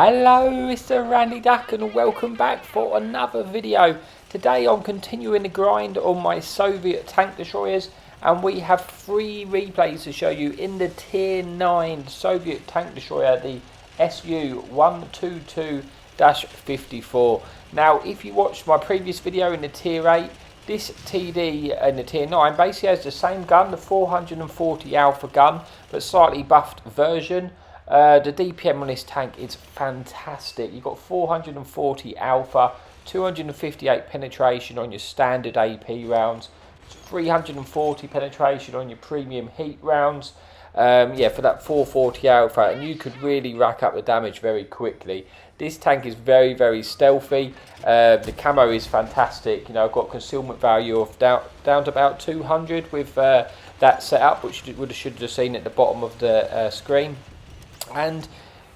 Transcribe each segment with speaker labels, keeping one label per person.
Speaker 1: Hello, it's the Randy Duck and welcome back for another video. Today I'm continuing the grind on my Soviet tank destroyers, and we have 3 replays to show you in the tier 9 Soviet tank destroyer, the SU-122-54. Now if you watched my previous video in the tier 8, this TD in the tier 9 basically has the same gun, the 440 alpha gun, but slightly buffed version. The DPM on this tank is fantastic. You've got 440 alpha, 258 penetration on your standard AP rounds, 340 penetration on your premium heat rounds. Yeah, for that 440 alpha, and you could really rack up the damage very quickly. This tank is very, very stealthy. The camo is fantastic. You know, I've got concealment value of down to about 200 with that setup, which you should have seen at the bottom of the screen. And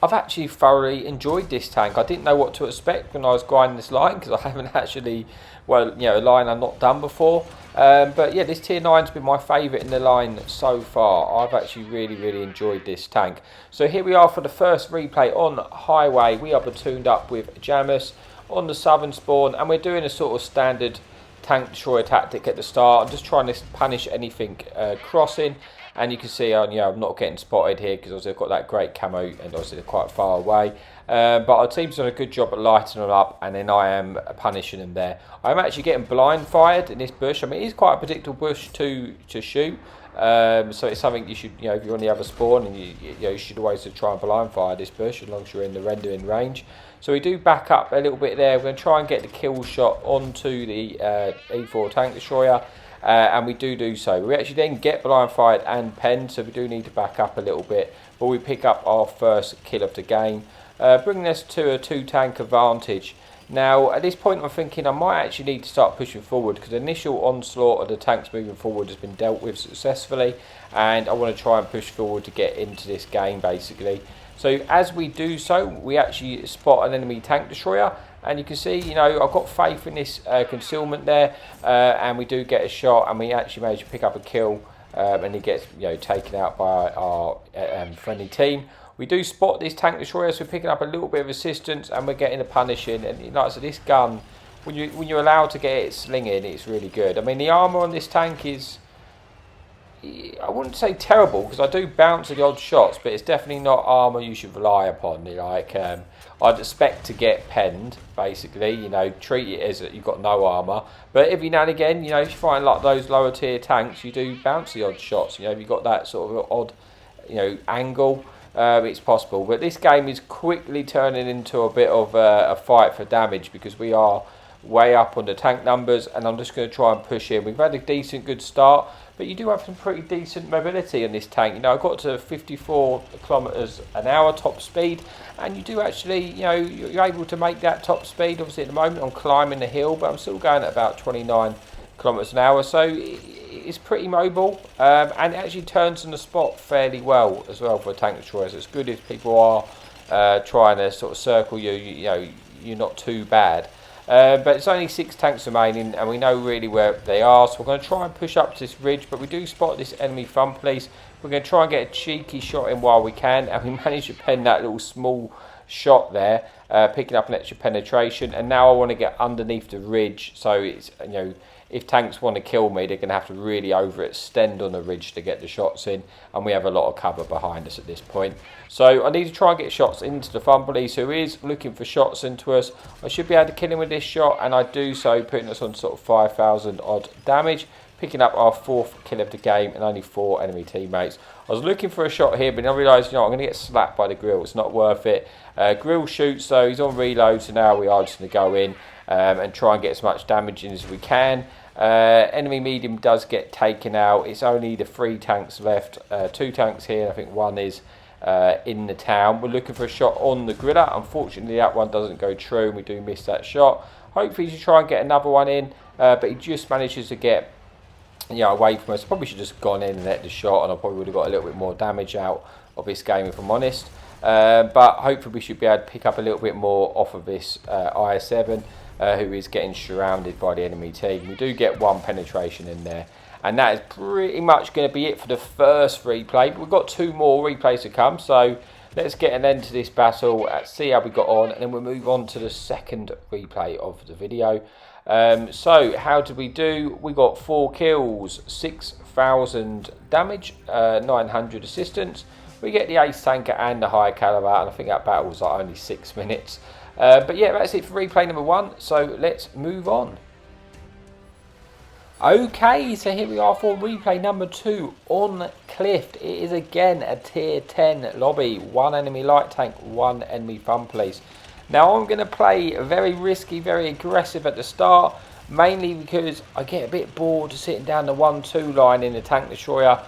Speaker 1: I've actually thoroughly enjoyed this tank. I didn't know what to expect when I was grinding this line, because I haven't actually, well, you know, a line I've not done before. But yeah, this tier 9's been my favourite in the line so far. I've actually really enjoyed this tank. So here we are for the first replay on Highway. We are platooned up with Jamus on the southern spawn, and we're doing a sort of standard tank destroyer tactic at the start. I'm just trying to punish anything crossing. And you can see, I'm not getting spotted here because I've got that great camo, and obviously they're quite far away. But our team's done a good job at lighting them up, and then I am punishing them there. I'm actually getting blind fired in this bush. I mean, it is quite a predictable bush to shoot. So it's something you should, if you're on the other spawn, and you should always try and blind fire this bush as long as you're in the rendering range. So we do back up a little bit there. We're going to try and get the kill shot onto the E4 tank destroyer. And we do so. We actually then get blind fired and penned, so we do need to back up a little bit. But we pick up our first kill of the game, bringing us to a 2-tank advantage. Now, at this point, I'm thinking I might actually need to start pushing forward, because the initial onslaught of the tanks moving forward has been dealt with successfully, and I want to try and push forward to get into this game, basically. So as we do so, we actually spot an enemy tank destroyer. And you can see, I've got faith in this concealment there, and we do get a shot, and we actually manage to pick up a kill, and he gets, taken out by our friendly team. We do spot this tank destroyer, so we're picking up a little bit of assistance, and we're getting a punishing. And like I said, this gun, when you're allowed to get it slinging, it's really good. I mean, the armour on this tank is, I wouldn't say terrible, because I do bounce the odd shots, but it's definitely not armour you should rely upon. I'd expect to get penned, basically, treat it as that you've got no armour. But every now and again, if you find like those lower tier tanks, you do bounce the odd shots. If you've got that sort of odd, angle, it's possible. But this game is quickly turning into a bit of a fight for damage, because we are way up on the tank numbers, and I'm just going to try and push in. We've had a good start, but you do have some pretty decent mobility in this tank. I got to 54 kilometers an hour top speed, and you do actually, you're able to make that top speed. Obviously at the moment I'm climbing the hill, but I'm still going at about 29 kilometers an hour, so it's pretty mobile, and it actually turns on the spot fairly well as well for a tank destroyer. So it's good if people are trying to sort of circle you, you're not too bad. But it's only 6 tanks remaining, and we know really where they are, so we're going to try and push up to this ridge. But we do spot this enemy front police. We're going to try and get a cheeky shot in while we can, and we managed to pen that little small shot there, picking up an extra penetration. And now I want to get underneath the ridge, so it's, if tanks want to kill me, they're going to have to really overextend on the ridge to get the shots in, and we have a lot of cover behind us at this point. So I need to try and get shots into the front police, who is looking for shots into us. I should be able to kill him with this shot, and I do so, putting us on sort of 5,000 odd damage, picking up our 4th kill of the game, and only 4 enemy teammates. I was looking for a shot here, but I realised, I'm going to get slapped by the grill. It's not worth it. Grill shoots, so he's on reload, so now we are just going to go in and try and get as much damage in as we can. Enemy medium does get taken out. It's only the 3 tanks left, 2 tanks here, and I think 1 is in the town. We're looking for a shot on the griller. Unfortunately that one doesn't go true, and we do miss that shot. Hopefully he should try and get another one in, but he just manages to get away from us. Probably should have just gone in and let the shot, and I probably would have got a little bit more damage out of this game, if I'm honest. But hopefully we should be able to pick up a little bit more off of this IS-7, who is getting surrounded by the enemy team. We do get 1 penetration in there, and that is pretty much going to be it for the first replay. But we've got 2 more replays to come, so let's get an end to this battle, see how we got on, and then we'll move on to the second replay of the video. So how did we do? We got 4 kills, 6,000 damage, 900 assistance. We get the ace tanker and the high caliber, and I think that battle was like only 6 minutes. But yeah, that's it for replay number 1, so let's move on. Okay, so here we are for replay number 2 on Clift. It is again a tier 10 lobby, 1 enemy light tank, 1 enemy fun police. Now I'm going to play very risky, very aggressive at the start, mainly because I get a bit bored sitting down the 1-2 line in the tank destroyer.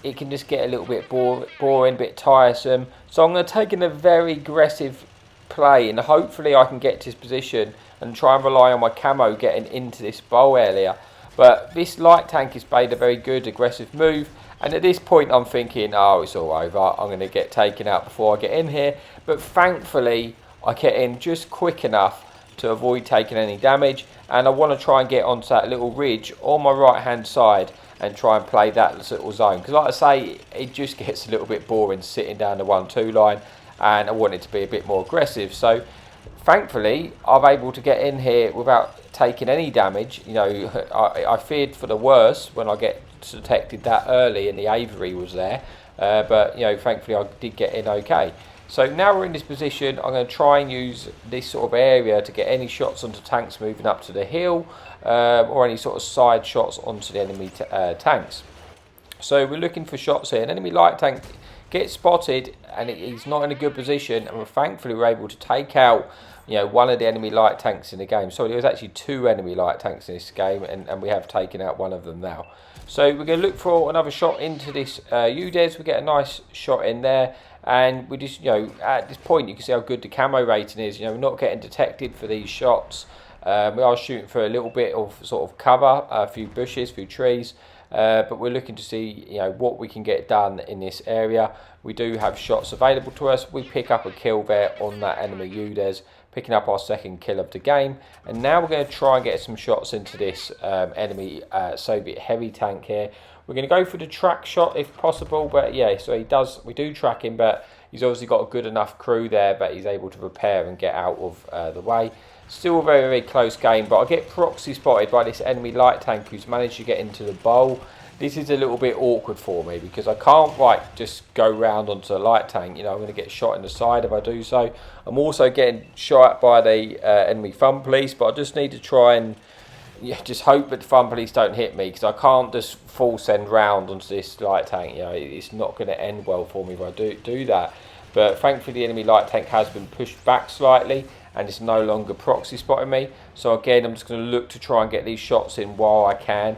Speaker 1: It can just get a little bit boring, a bit tiresome. So I'm going to take in a very aggressive play, and hopefully I can get to this position and try and rely on my camo getting into this bowl area. But this light tank has played a very good aggressive move, and at this point I'm thinking, oh, it's all over, I'm going to get taken out before I get in here. But thankfully I get in just quick enough to avoid taking any damage, and I want to try and get onto that little ridge on my right hand side and try and play that little zone, because like I say, it just gets a little bit boring sitting down the 1-2 line, and I want it to be a bit more aggressive. So thankfully I'm able to get in here without taking any damage. You know, I feared for the worst when I get detected that early and the Avery was there, but you know, thankfully I did get in okay. So now we're in this position, I'm going to try and use this sort of area to get any shots onto tanks moving up to the hill, or any sort of side shots onto the enemy tanks. So we're looking for shots here. An enemy light tank gets spotted and he's not in a good position, and thankfully we're able to take out, you know, one of the enemy light tanks in the game. So there was actually 2 enemy light tanks in this game, and we have taken out one of them now. So we're going to look for another shot into this UDES. We get a nice shot in there, and we just, you know, at this point you can see how good the camo rating is. You know, we're not getting detected for these shots. We are shooting for a little bit of sort of cover, a few bushes, a few trees, but we're looking to see, you know, what we can get done in this area. We do have shots available to us. We pick up a kill there on that enemy UDES, picking up our 2nd kill of the game, and now we're going to try and get some shots into this enemy Soviet heavy tank here. We're going to go for the track shot if possible, but yeah, so we do track him, but he's obviously got a good enough crew there that he's able to repair and get out of the way. Still a very, very close game, but I get proxy spotted by this enemy light tank who's managed to get into the bowl. This is a little bit awkward for me because I can't like just go round onto the light tank. You know, I'm going to get shot in the side if I do so. I'm also getting shot by the enemy fun police, but I just need to try and just hope that the fun police don't hit me, because I can't just full send round onto this light tank. You know, it's not going to end well for me if I do that. But thankfully the enemy light tank has been pushed back slightly, and it's no longer proxy spotting me. So again, I'm just going to look to try and get these shots in while I can.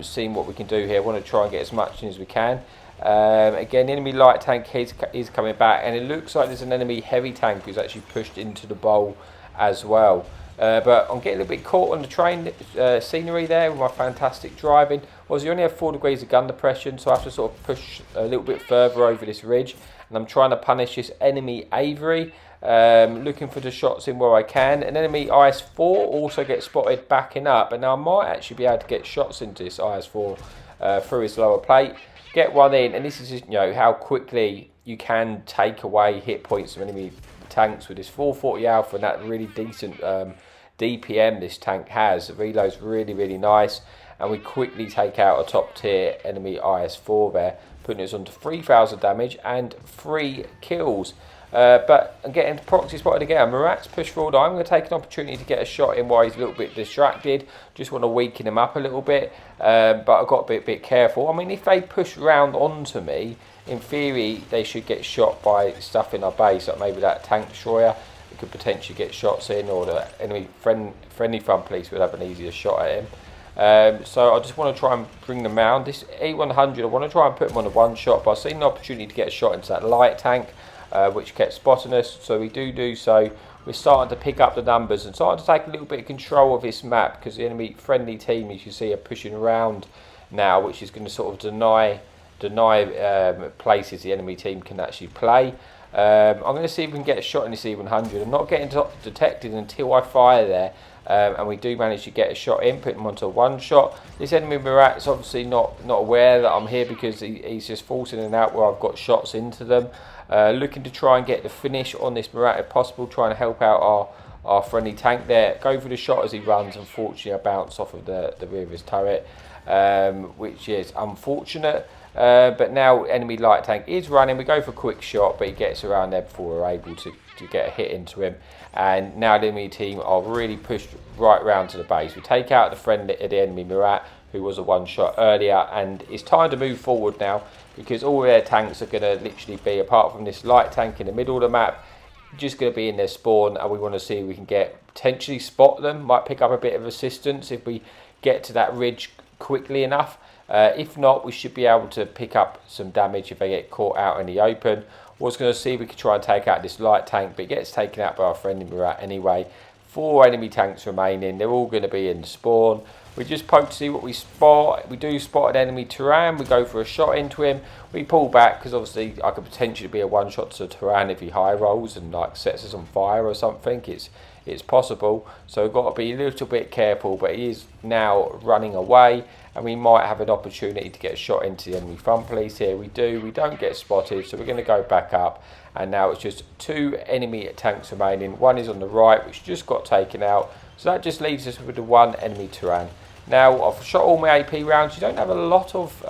Speaker 1: Seeing what we can do here. I want to try and get as much in as we can. Again, the enemy light tank is coming back, and it looks like there's an enemy heavy tank who's actually pushed into the bowl as well. But I'm getting a little bit caught on the train scenery there with my fantastic driving. Well, you only have 4 degrees of gun depression, so I have to sort of push a little bit further over this ridge, and I'm trying to punish this enemy Avery. Looking for the shots in where I can. An enemy IS-4 also gets spotted backing up, and now I might actually be able to get shots into this IS-4 through his lower plate. Get one in, and this is just, you know, how quickly you can take away hit points from enemy tanks with this 440 Alpha and that really decent DPM this tank has. The reload's really, really nice, and we quickly take out a top tier enemy IS-4 there, putting us on to 3,000 damage and 3 kills. But I'm getting proxy spotted again. Murat's pushed forward. I'm going to take an opportunity to get a shot in while he's a little bit distracted. Just want to weaken him up a little bit. But I've got to be a bit careful. I mean, if they push round onto me, in theory, they should get shot by stuff in our base, like maybe that tank destroyer. It could potentially get shots in, or the enemy friendly fun police would have an easier shot at him. So I just want to try and bring them round. This E100, I want to try and put him on a one shot, but I've seen an opportunity to get a shot into that light tank, which kept spotting us, so we do so. We're starting to pick up the numbers and starting to take a little bit of control of this map, because the enemy friendly team, as you see, are pushing around now, which is going to sort of deny places the enemy team can actually play. I'm going to see if we can get a shot in this E100. I'm not getting detected until I fire there, and we do manage to get a shot in, put him onto a one shot. This enemy Murat is obviously not aware that I'm here, because he's just forcing it out where I've got shots into them. Looking to try and get the finish on this Murat if possible, trying to help out our friendly tank there. Go for the shot as he runs. Unfortunately, I bounce off of the rear of his turret, which is unfortunate. But now enemy light tank is running. We go for a quick shot, but he gets around there before we're able to get a hit into him. And now the enemy team are really pushed right round to the base. We take out the enemy Murat, who was a one shot earlier, and it's time to move forward now, because all their tanks are going to literally be, apart from this light tank in the middle of the map, just going to be in their spawn. And we want to see if we can potentially spot them. Might pick up a bit of assistance if we get to that ridge quickly enough. If not, we should be able to pick up some damage if they get caught out in the open. Was going to see if we could try and take out this light tank, but it gets taken out by our friendly Murat anyway. 4 enemy tanks remaining. They're all going to be in spawn. We just poke to see what we spot. We do spot an enemy Turan. We go for a shot into him. We pull back because obviously I could potentially be a one shot to Turan if he high rolls and like sets us on fire or something. It's possible, so we've got to be a little bit careful, but he is now running away, and we might have an opportunity to get a shot into the enemy front police here. We don't get spotted, so we're going to go back up, and now it's just 2 enemy tanks remaining. One is on the right, which just got taken out, so that just leaves us with the 1 enemy Turan. Now, I've shot all my AP rounds. You don't have a lot of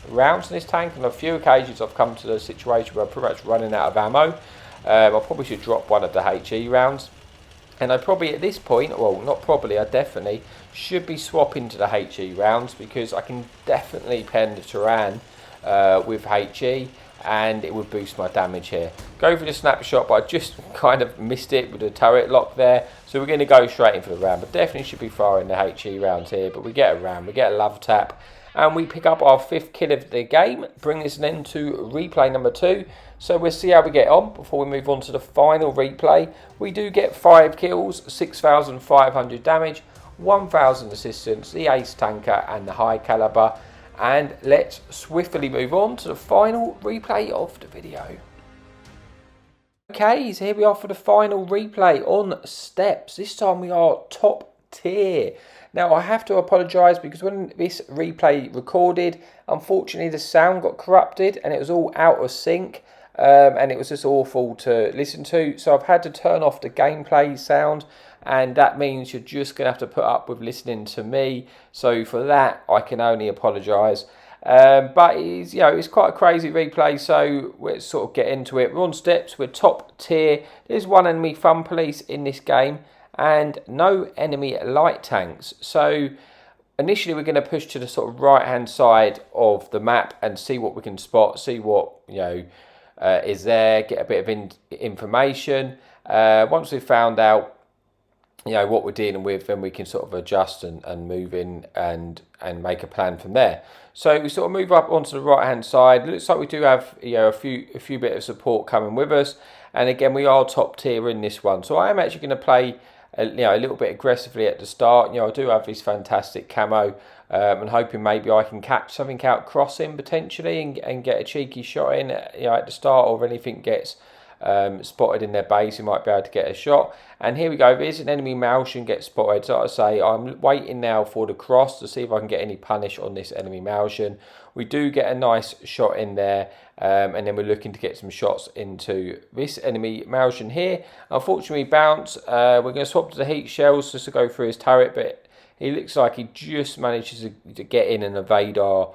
Speaker 1: rounds in this tank. On a few occasions I've come to the situation where I'm pretty much running out of ammo. I probably should drop one of the HE rounds. And I probably at this point, well, not probably, I definitely should be swapping to the HE rounds, because I can definitely pen the Turan with HE, and it would boost my damage here. Go for the snapshot, but I just kind of missed it with the turret lock there. So we're going to go straight in for the round, but definitely should be firing the HE rounds here. But we get a round, we get a love tap, and we pick up our 5th kill of the game, bring us then to replay number 2. So we'll see how we get on before we move on to the final replay. We do get 5 kills, 6,500 damage, 1,000 assistance, the ace tanker and the high caliber. And let's swiftly move on to the final replay of the video. Okay, so here we are for the final replay on steps. This time we are top tier. Now I have to apologise because when this replay recorded, unfortunately the sound got corrupted and it was all out of sync. And it was just awful to listen to, so I've had to turn off the gameplay sound, and that means you're just going to have to put up with listening to me. So for that I can only apologise, but it's quite a crazy replay, so let's sort of get into it. We're on steps, we're top tier. There's 1 enemy fun police in this game and no enemy light tanks, so initially we're going to push to the sort of right hand side of the map and see what we can spot, see what is there, get a bit of information. Once we've found out what we're dealing with, then we can sort of adjust and move in and make a plan from there. So we sort of move up onto the right hand side. Looks like we do have a few bit of support coming with us, and again we are top tier in this one. So I am actually going to play a little bit aggressively at the start. I do have this fantastic camo, and hoping maybe I can catch something out crossing potentially and get a cheeky shot in at the start, or if anything gets spotted in their base, we might be able to get a shot. And here we go, there's an enemy Malshan gets spotted. So like I say, I'm waiting now for the cross to see if I can get any punish on this enemy Malshan. We do get a nice shot in there, and then we're looking to get some shots into this enemy Malshan here. Unfortunately bounce. We're going to swap to the heat shells just to go through his turret, but he looks like he just manages to get in and evade our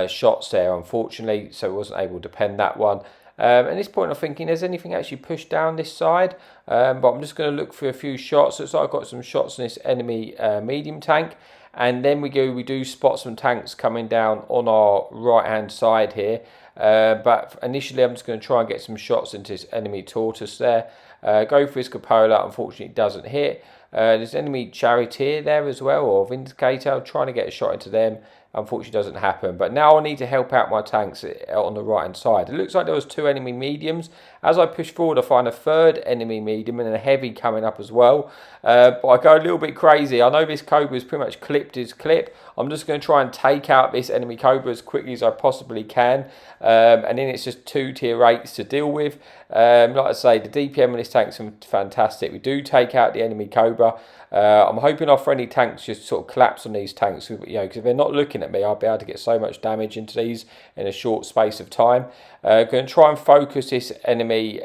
Speaker 1: shots there, unfortunately, so he wasn't able to pen that one. At this point I'm thinking, has anything actually pushed down this side? But I'm just going to look for a few shots. Looks like I've got some shots in this enemy medium tank. And then we do spot some tanks coming down on our right hand side here. But initially I'm just going to try and get some shots into this enemy tortoise there. Go for his cupola, unfortunately it doesn't hit. There's enemy charioteer there as well, or vindicator. I'm trying to get a shot into them. Unfortunately doesn't happen, but now I need to help out my tanks on the right hand side. It looks like there was 2 enemy mediums. As I push forward I find a 3rd enemy medium and a heavy coming up as well, but I go a little bit crazy. I know this Cobra's pretty much clipped his clip. I'm just going to try and take out this enemy Cobra as quickly as I possibly can, and then it's just 2 tier 8s to deal with. Like I say, the DPM on this tank's fantastic. We do take out the enemy Cobra. I'm hoping our friendly tanks just sort of collapse on these tanks, because if they're not looking looking at me. I'll be able to get so much damage into these in a short space of time. Going to try and focus this enemy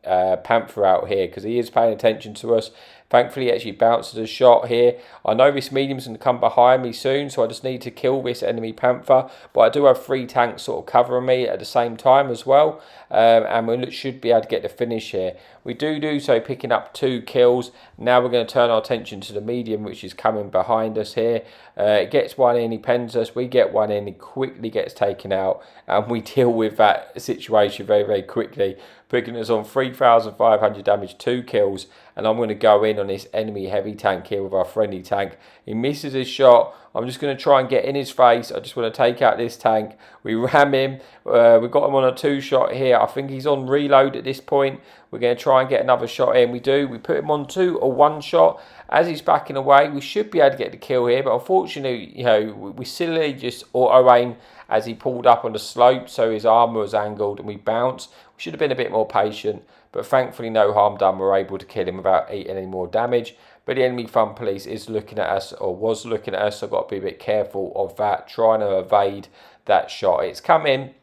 Speaker 1: Panther out here because he is paying attention to us. Thankfully, he actually bounces a shot here. I know this medium's going to come behind me soon, so I just need to kill this enemy Panther. But I do have 3 tanks sort of covering me at the same time as well. And we should be able to get the finish here. We do so picking up 2 kills. Now we're going to turn our attention to the medium, which is coming behind us here. It gets one in, he pens us. We get one in, he quickly gets taken out. And we deal with that situation very, very quickly. Putting us on 3,500 damage, 2 kills. And I'm going to go in on this enemy heavy tank here with our friendly tank. He misses his shot. I'm just going to try and get in his face. I just want to take out this tank. We ram him. We've got him on a 2-shot here. I think he's on reload at this point. We're going to try and get another shot in. We do. We put him on 2 or 1 shot. As he's backing away, we should be able to get the kill here. But unfortunately, you know, we silly just auto-aim as he pulled up on the slope. So his armour was angled and we bounced. We should have been a bit more patient. But thankfully, no harm done. We're able to kill him without eating any more damage. But the enemy fun police is looking at us, or was looking at us. So I've got to be a bit careful of that, trying to evade that shot. It's come in,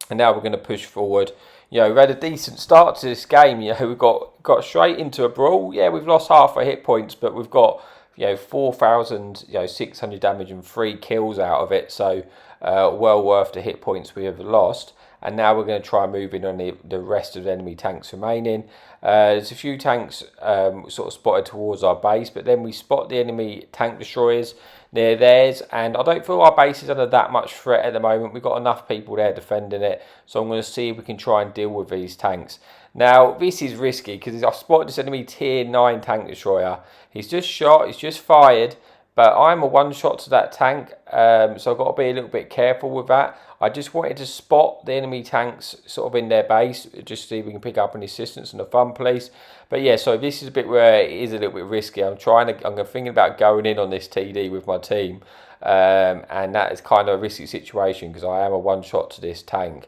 Speaker 1: and now we're going to push forward. You know, we've had a decent start to this game. You know, we've got straight into a brawl. Yeah, we've lost half our hit points, but we've got, you know, 4,600 damage and 3 kills out of it. So well worth the hit points we have lost. And now we're going to try and move in on the rest of the enemy tanks remaining. There's a few tanks sort of spotted towards our base, but then we spot the enemy tank destroyers near theirs. And I don't feel our base is under that much threat at the moment. We've got enough people there defending it. So I'm going to see if we can try and deal with these tanks. Now, this is risky because I've spotted this enemy tier 9 tank destroyer. He's just shot, he's just fired. But I'm a 1-shot to that tank, so I've got to be a little bit careful with that. I just wanted to spot the enemy tanks sort of in their base, just to see if we can pick up any assistance in the fun police. But yeah, so this is a bit where it is a little bit risky. I'm thinking about going in on this TD with my team, and that is kind of a risky situation because I am a 1-shot to this tank.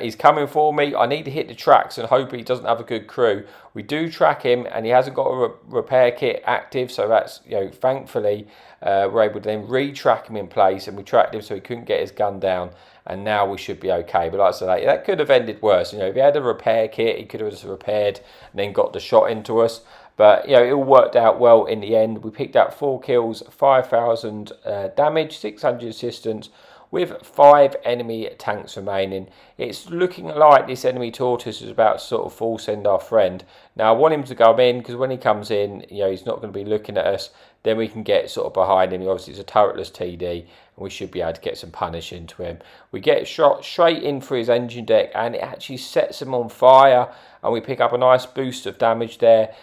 Speaker 1: He's coming for me. I need to hit the tracks and hope he doesn't have a good crew. We do track him and he hasn't got a repair kit active, so that's, you know, thankfully we're able to then re-track him in place, and we tracked him so he couldn't get his gun down, and now we should be okay. But like I said, that could have ended worse. You know, if he had a repair kit, he could have just repaired and then got the shot into us. But, you know, it all worked out well in the end. We picked up 4 kills, 5,000 damage, 600 assistance, with 5 enemy tanks remaining. It's looking like this enemy tortoise is about to sort of full send our friend. Now I want him to go in because when he comes in, you know, he's not going to be looking at us. Then we can get sort of behind him. Obviously it's a turretless TD and we should be able to get some punish into him. We get shot straight in through his engine deck and it actually sets him on fire, and we pick up a nice boost of damage there.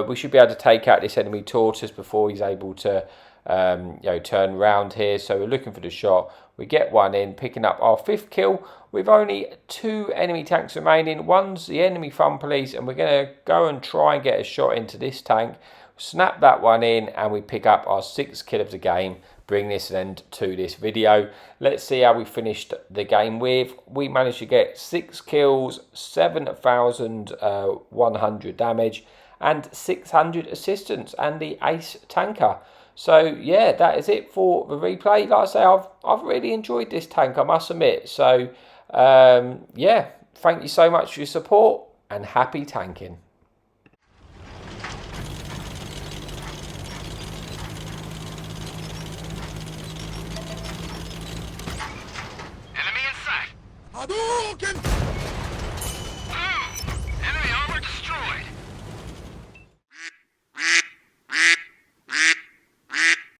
Speaker 1: We should be able to take out this enemy tortoise before he's able to you know, turn around here. So we're looking for the shot. We get one in, picking up our 5th kill with only 2 enemy tanks remaining. One's the enemy fun police, and we're going to go and try and get a shot into this tank. Snap that one in, and we pick up our 6th kill of the game. Bring this end to this video. Let's see how we finished the game with. We managed to get 6 kills, 7,100 damage, and 600 assistance, and the ace tanker. So yeah, that is it for the replay. Like I say, I've really enjoyed this tank, I must admit. So yeah, thank you so much for your support and happy tanking.
Speaker 2: Enemy in sight. Hadouken!